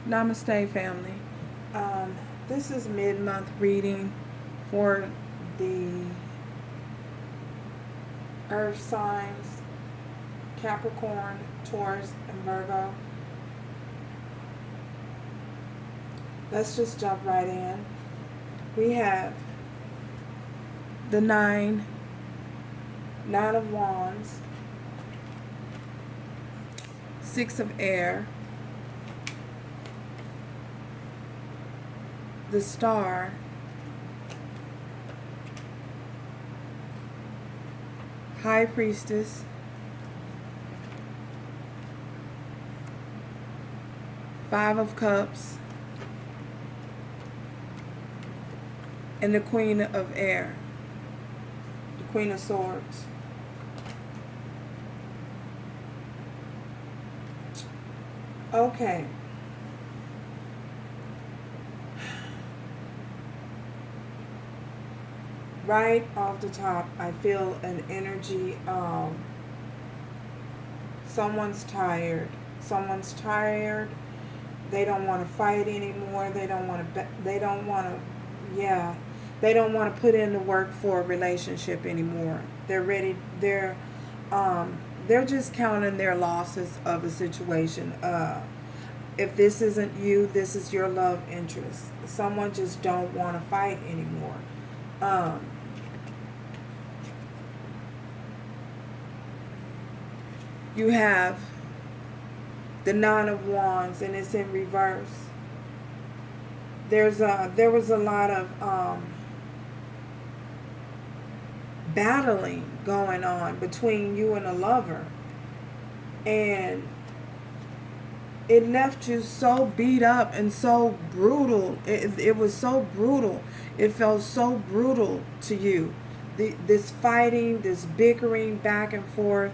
Namaste, family. This is mid-month reading for the earth signs, Capricorn, Taurus, and Virgo. Let's just jump right in. We have the Nine of Wands, Six of Air, the Star, High Priestess, Five of Cups, and the Queen of Air, the Queen of Swords. Okay. Right off the top, I feel an energy. Someone's tired. Someone's tired. They don't want to fight anymore. They don't want to. They don't want to. Yeah, they don't want to put in the work for a relationship anymore. They're ready. They're just counting their losses of a situation. If this isn't you, this is your love interest. Someone just don't want to fight anymore. You have the Nine of Wands, and it's in reverse. There was a lot of battling going on between you and a lover, and it left you so beat up and so brutal. It was so brutal. It felt so brutal to you. This fighting, this bickering back and forth.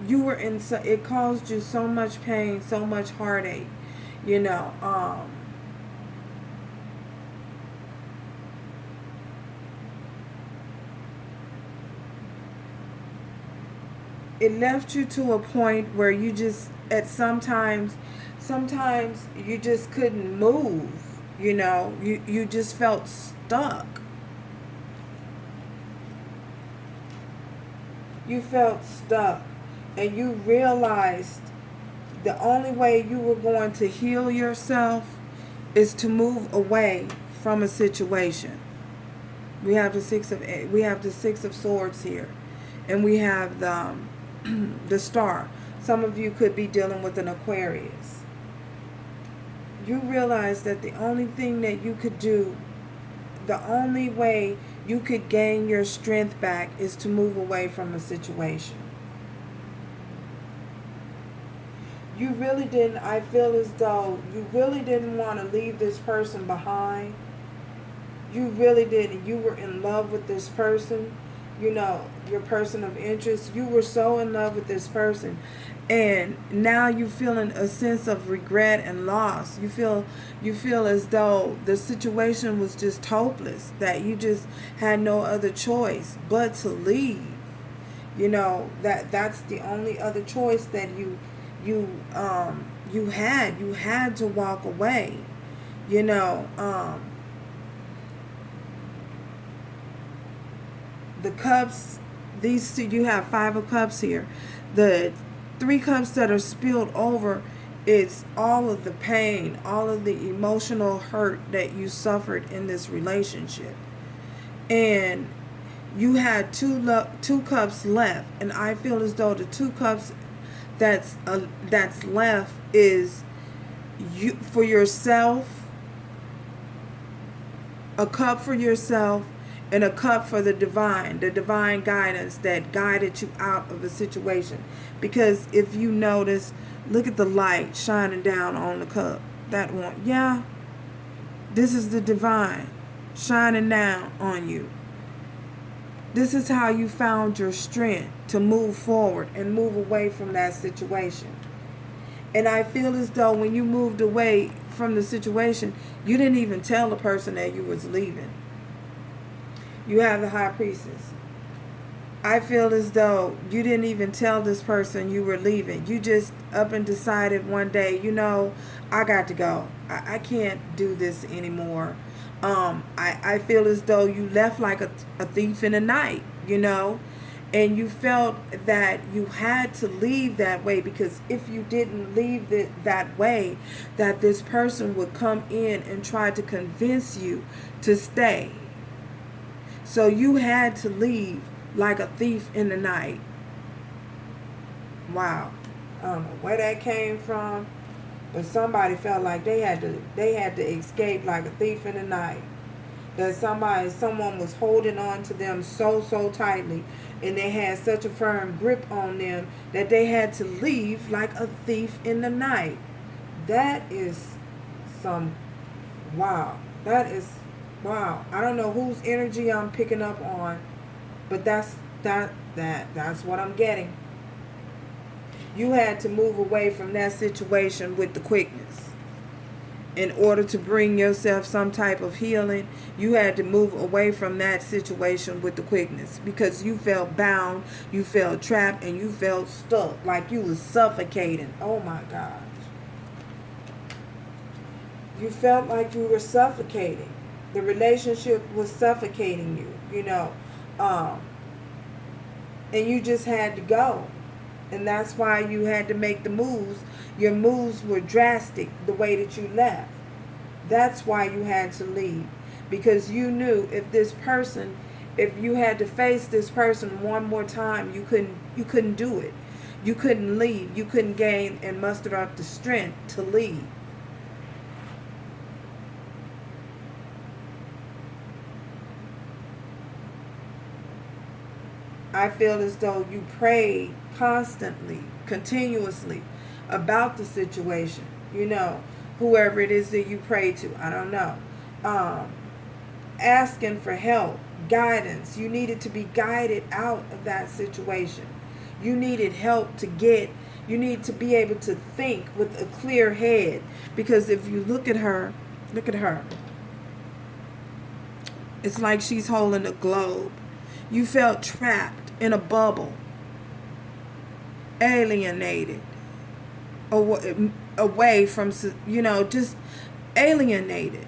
You were in. It caused you so much pain, so much heartache. You know. It left you to a point where you just sometimes you just couldn't move. You know, you just felt stuck. You felt stuck, and you realized the only way you were going to heal yourself is to move away from a situation. We have the Six of Swords here, and we have the Star. Some of you could be dealing with an Aquarius. You realize that the only thing that you could do, the only way you could gain your strength back is to move away from a situation. You really didn't, I feel as though you really didn't want to leave this person behind. You really didn't. You were in love with this person, you know, your person of interest. You were so in love with this person. And now you're feeling a sense of regret and loss. You feel as though the situation was just hopeless, that you just had no other choice but to leave. You know, that's the only other choice that you had. You had to walk away. You know, the cups, these two, you have Five of Cups here. The Three Cups that are spilled over, it's all of the pain, all of the emotional hurt that you suffered in this relationship. And you had two cups left, and I feel as though the two cups that's left is you for yourself, a cup for yourself, and a cup for the divine guidance that guided you out of a situation. Because if you notice, look at the light shining down on the cup. That one, yeah, this is the divine shining down on you. This is how you found your strength to move forward and move away from that situation. And I feel as though when you moved away from the situation, you didn't even tell the person that you was leaving. You have the High Priestess. I feel as though you didn't even tell this person you were leaving. You just up and decided one day, you know, I got to go. I can't do this anymore. I feel as though you left like a thief in the night, you know, and you felt that you had to leave that way, because if you didn't leave it that way, that this person would come in and try to convince you to stay. So you had to leave like a thief in the night. Wow. I don't know where that came from, but somebody felt like they had to escape like a thief in the night. That someone was holding on to them so tightly, and they had such a firm grip on them that they had to leave like a thief in the night. That is some wow. That is wow. I don't know whose energy I'm picking up on, but that's what I'm getting. You had to move away from that situation with the quickness. In order to bring yourself some type of healing, you had to move away from that situation with the quickness, because you felt bound, you felt trapped, and you felt stuck, like you was suffocating. Oh my gosh. You felt like you were suffocating. The relationship was suffocating you, you know. And you just had to go. And that's why you had to make the moves. Your moves were drastic the way that you left. That's why you had to leave. Because you knew if you had to face this person one more time, you couldn't do it. You couldn't leave. You couldn't gain and muster up the strength to leave. I feel as though you prayed constantly, continuously about the situation. You know, whoever it is that you pray to, I don't know. Asking for help, guidance. You needed to be guided out of that situation. You needed help you need to be able to think with a clear head. Because if you look at her. It's like she's holding a globe. You felt trapped in a bubble, alienated, away from, you know, just alienated.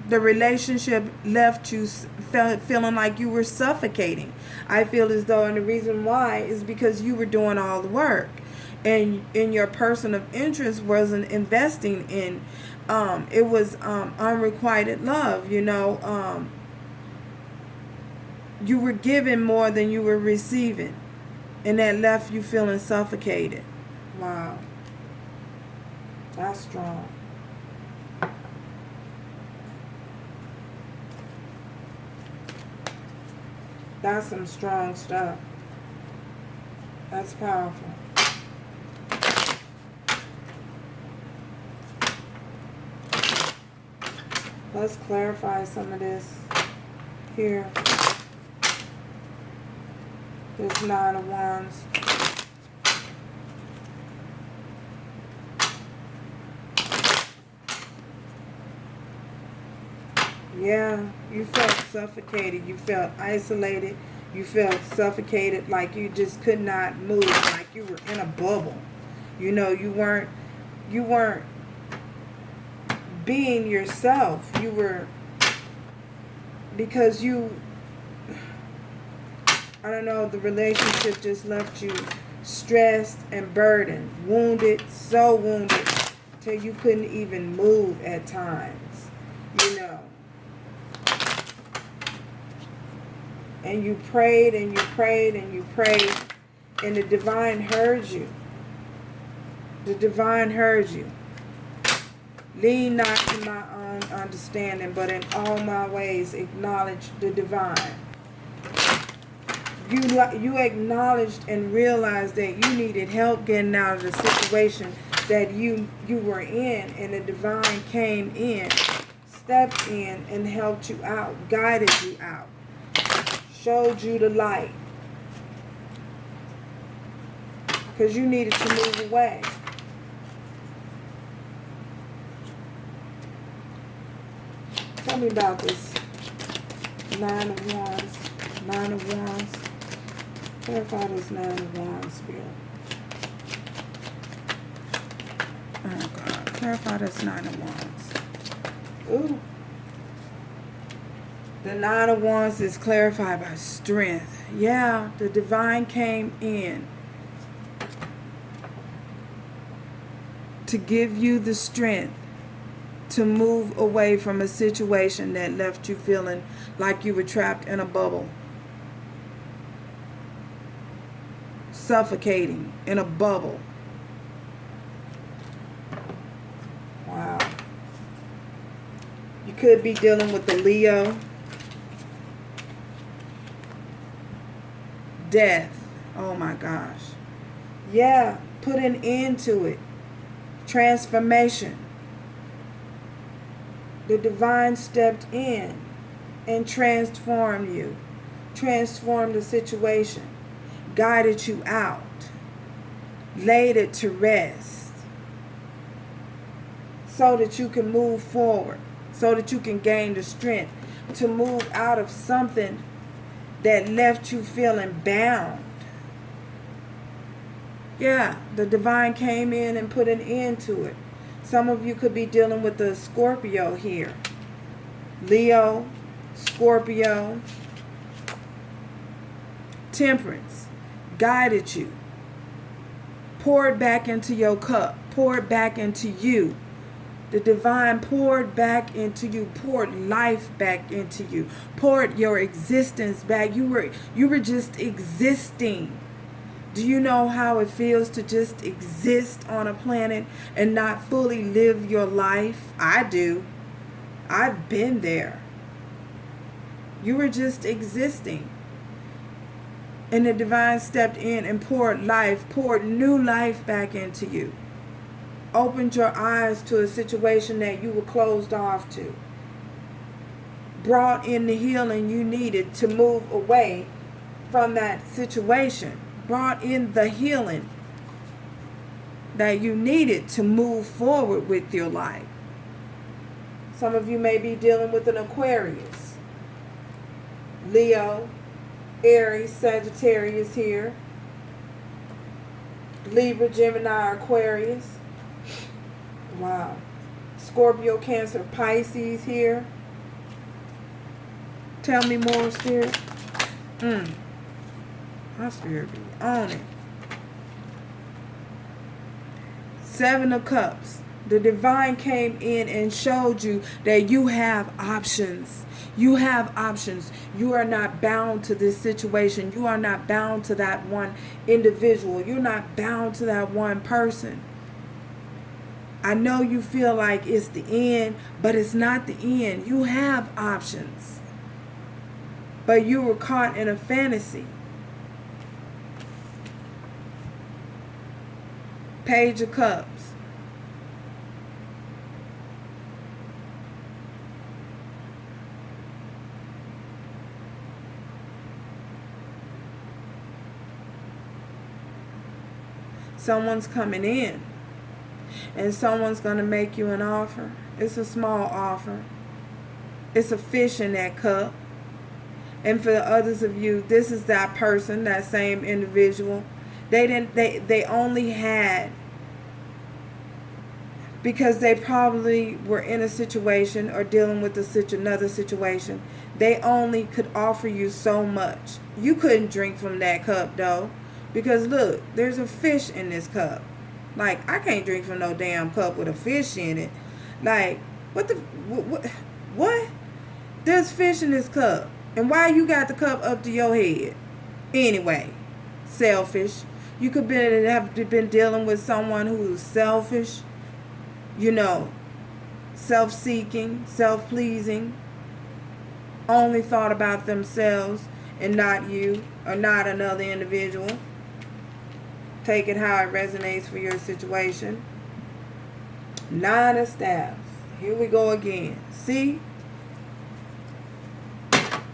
The relationship left you feeling like you were suffocating. I feel as though, and the reason why is because you were doing all the work, and your person of interest wasn't investing in. It was unrequited love, you know. You were giving more than you were receiving, and that left you feeling suffocated. Wow. That's strong. That's some strong stuff. That's powerful. Let's clarify some of this here. This Nine of Wands. Yeah, you felt suffocated. You felt isolated. You felt suffocated, like you just could not move, like you were in a bubble. You know, you weren't being yourself. You were, because I don't know, the relationship just left you stressed and burdened, wounded, so wounded, till you couldn't even move at times, you know. And you prayed and you prayed and you prayed, and the divine heard you. The divine heard you. Lean not to my own understanding, but in all my ways acknowledge the divine. You acknowledged and realized that you needed help getting out of the situation that you were in, and the divine came in, stepped in, and helped you out, guided you out, showed you the light, because you needed to move away. Tell me about this Nine of Wands. Nine of Wands. Clarify this Nine of Wands, Spirit. Oh, God. Clarify this Nine of Wands. Ooh. The Nine of Wands is clarified by strength. Yeah, the divine came in to give you the strength to move away from a situation that left you feeling like you were trapped in a bubble. Suffocating in a bubble. Wow. You could be dealing with the Leo. Death. Oh my gosh. Yeah, put an end to it. Transformation. The divine stepped in and transformed you. Transformed the situation. Guided you out. Laid it to rest. So that you can move forward. So that you can gain the strength to move out of something that left you feeling bound. Yeah, the divine came in and put an end to it. Some of you could be dealing with the Scorpio here. Leo, Scorpio, Temperance, guided you. Poured back into your cup. Poured back into you. The divine poured back into you, poured life back into you, poured your existence back. You were just existing. Do you know how it feels to just exist on a planet and not fully live your life? I do. I've been there. You were just existing. And the divine stepped in and poured life, poured new life back into you. Opened your eyes to a situation that you were closed off to. Brought in the healing you needed to move away from that situation. Brought in the healing that you needed to move forward with your life. Some of you may be dealing with an Aquarius. Leo, Aries, Sagittarius here. Libra, Gemini, Aquarius. Wow. Scorpio, Cancer, Pisces here. Tell me more, Spirit. My Spirit be on it. Seven of Cups. The divine came in and showed you that you have options. You have options. You are not bound to this situation. You are not bound to that one individual. You're not bound to that one person. I know you feel like it's the end, but it's not the end. You have options. But you were caught in a fantasy. Page of Cups. Someone's coming in. And someone's going to make you an offer. It's a small offer. It's a fish in that cup. And for the others of you, this is that person, that same individual. They only had, because they probably were in a situation or dealing with another situation, they only could offer you so much. You couldn't drink from that cup, though. Because look, there's a fish in this cup. Like, I can't drink from no damn cup with a fish in it. Like, what? There's fish in this cup. And why you got the cup up to your head? Anyway, selfish. You could have been dealing with someone who's selfish. You know, self-seeking, self-pleasing. Only thought about themselves and not you or not another individual. Take it how it resonates for your situation. Nine of Staffs. Here we go again. See?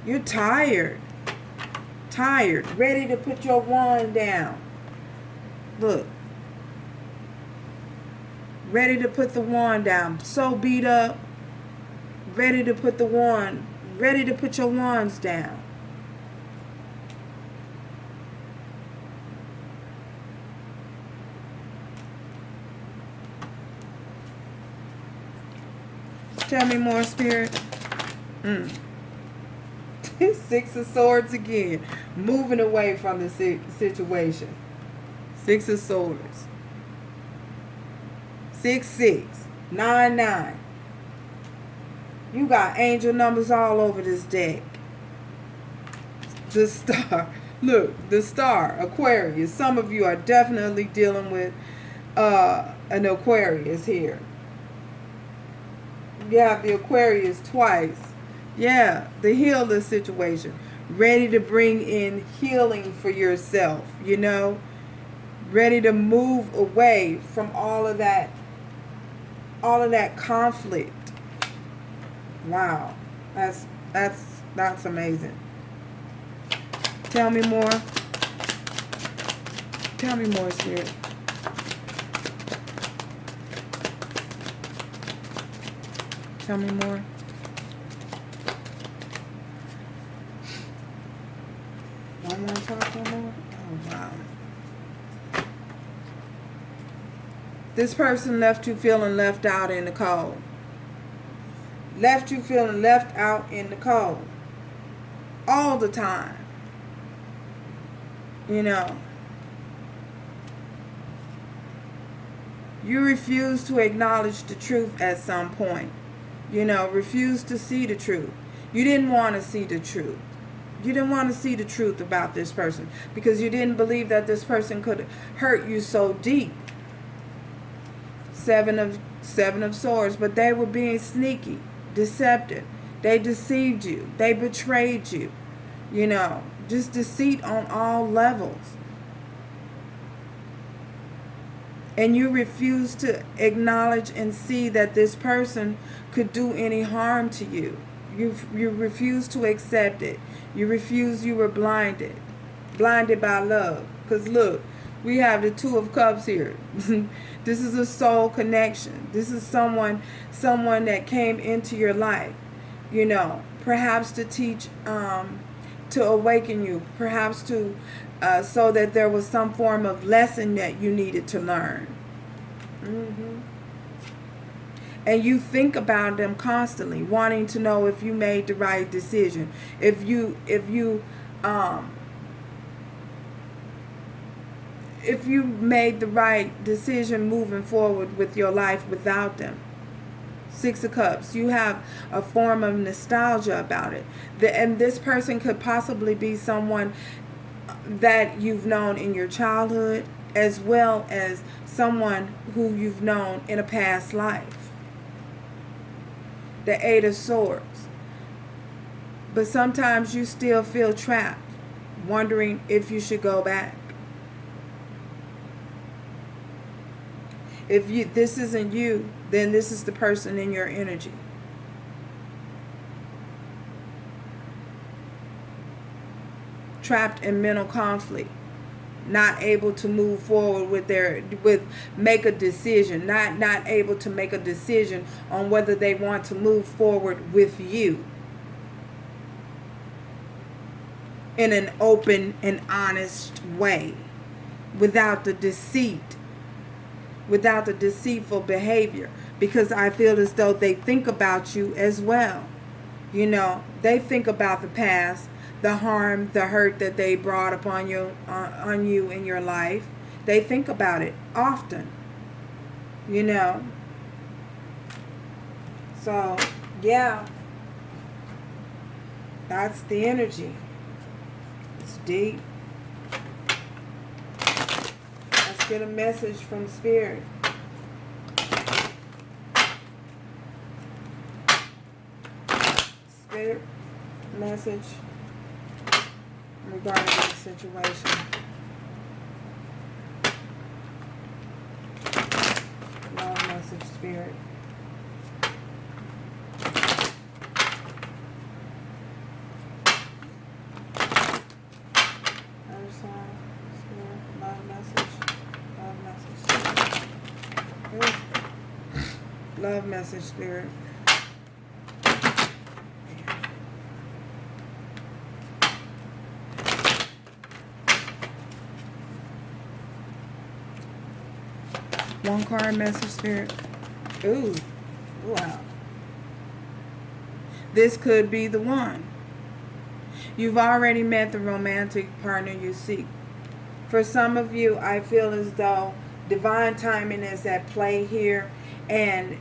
You're tired. Tired. Ready to put your wand down. Look. Ready to put the wand down. So beat up. Ready to put the wand Ready to put your wands down. Tell me more, Spirit. Six of Swords again. Moving away from the situation. Six of Swords. 6, 6. 9, 9. You got angel numbers all over this deck. The Star. Look, the Star. Aquarius. Some of you are definitely dealing with an Aquarius here. You have the Aquarius twice. Yeah, the healer situation. Ready to bring in healing for yourself, you know. Ready to move away from all of that conflict. Wow. That's amazing. Tell me more. Tell me more, Spirit. Tell me more. Don't want to talk no more? Oh, wow. This person left you feeling left out in the cold. Left you feeling left out in the cold. All the time. You know. You refuse to acknowledge the truth at some point. You know, refuse to see the truth. You didn't want to see the truth. You didn't want to see the truth about this person because you didn't believe that this person could hurt you so deep. Seven of Swords, but they were being sneaky, deceptive. They deceived you. They betrayed you. You know, just deceit on all levels. And you refuse to acknowledge and see that this person could do any harm to you. You refuse to accept it. You refuse. You were blinded by love. Because look, we have the Two of Cups here. This is a soul connection. This is someone that came into your life, you know, perhaps to teach, to awaken you, perhaps to, so that there was some form of lesson that you needed to learn. And you think about them constantly, wanting to know if you made the right decision, if you made the right decision moving forward with your life without them. Six of Cups. You have a form of nostalgia about it. And this person could possibly be someone that you've known in your childhood, as well as someone who you've known in a past life. The Eight of Swords. But sometimes you still feel trapped, wondering if you should go back. If this isn't you, then this is the person in your energy. Trapped in mental conflict, not able to move forward make a decision, not able to make a decision on whether they want to move forward with you in an open and honest way, without the deceit, without the deceitful behavior, because I feel as though they think about you as well. You know, they think about the past, the harm, the hurt that they brought upon you, on you in your life. They think about it often, you know. So, yeah, that's the energy. It's deep. Let's get a message from Spirit. Spirit, message regarding the situation. Love message, Spirit. Other side, Spirit, love message. Love message. Love message, Spirit. One card message, Spirit. Ooh. Wow. This could be the one. You've already met the romantic partner you seek. For some of you, I feel as though divine timing is at play here, and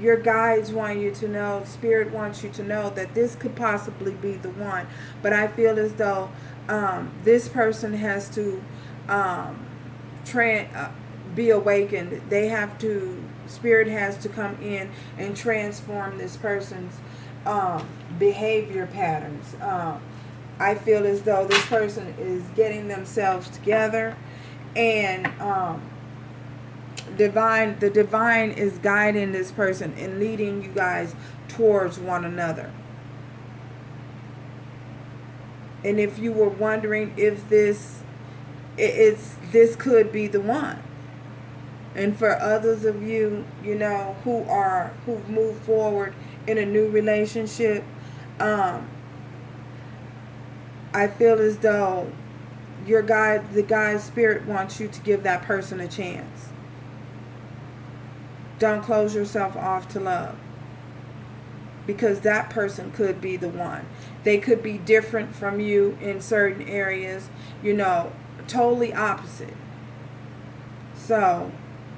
your guides want you to know, Spirit wants you to know that this could possibly be the one. But I feel as though this person has to be awakened. They have to, Spirit has to come in and transform this person's behavior patterns. I feel as though this person is getting themselves together, and the divine is guiding this person and leading you guys towards one another. And if you were wondering if this could be the one. And for others of you, you know, who've moved forward in a new relationship, I feel as though the guy's spirit wants you to give that person a chance. Don't close yourself off to love, because that person could be the one. They could be different from you in certain areas, you know, totally opposite. So,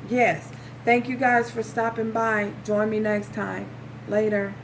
yes, thank you guys for stopping by. Join me next time. Later.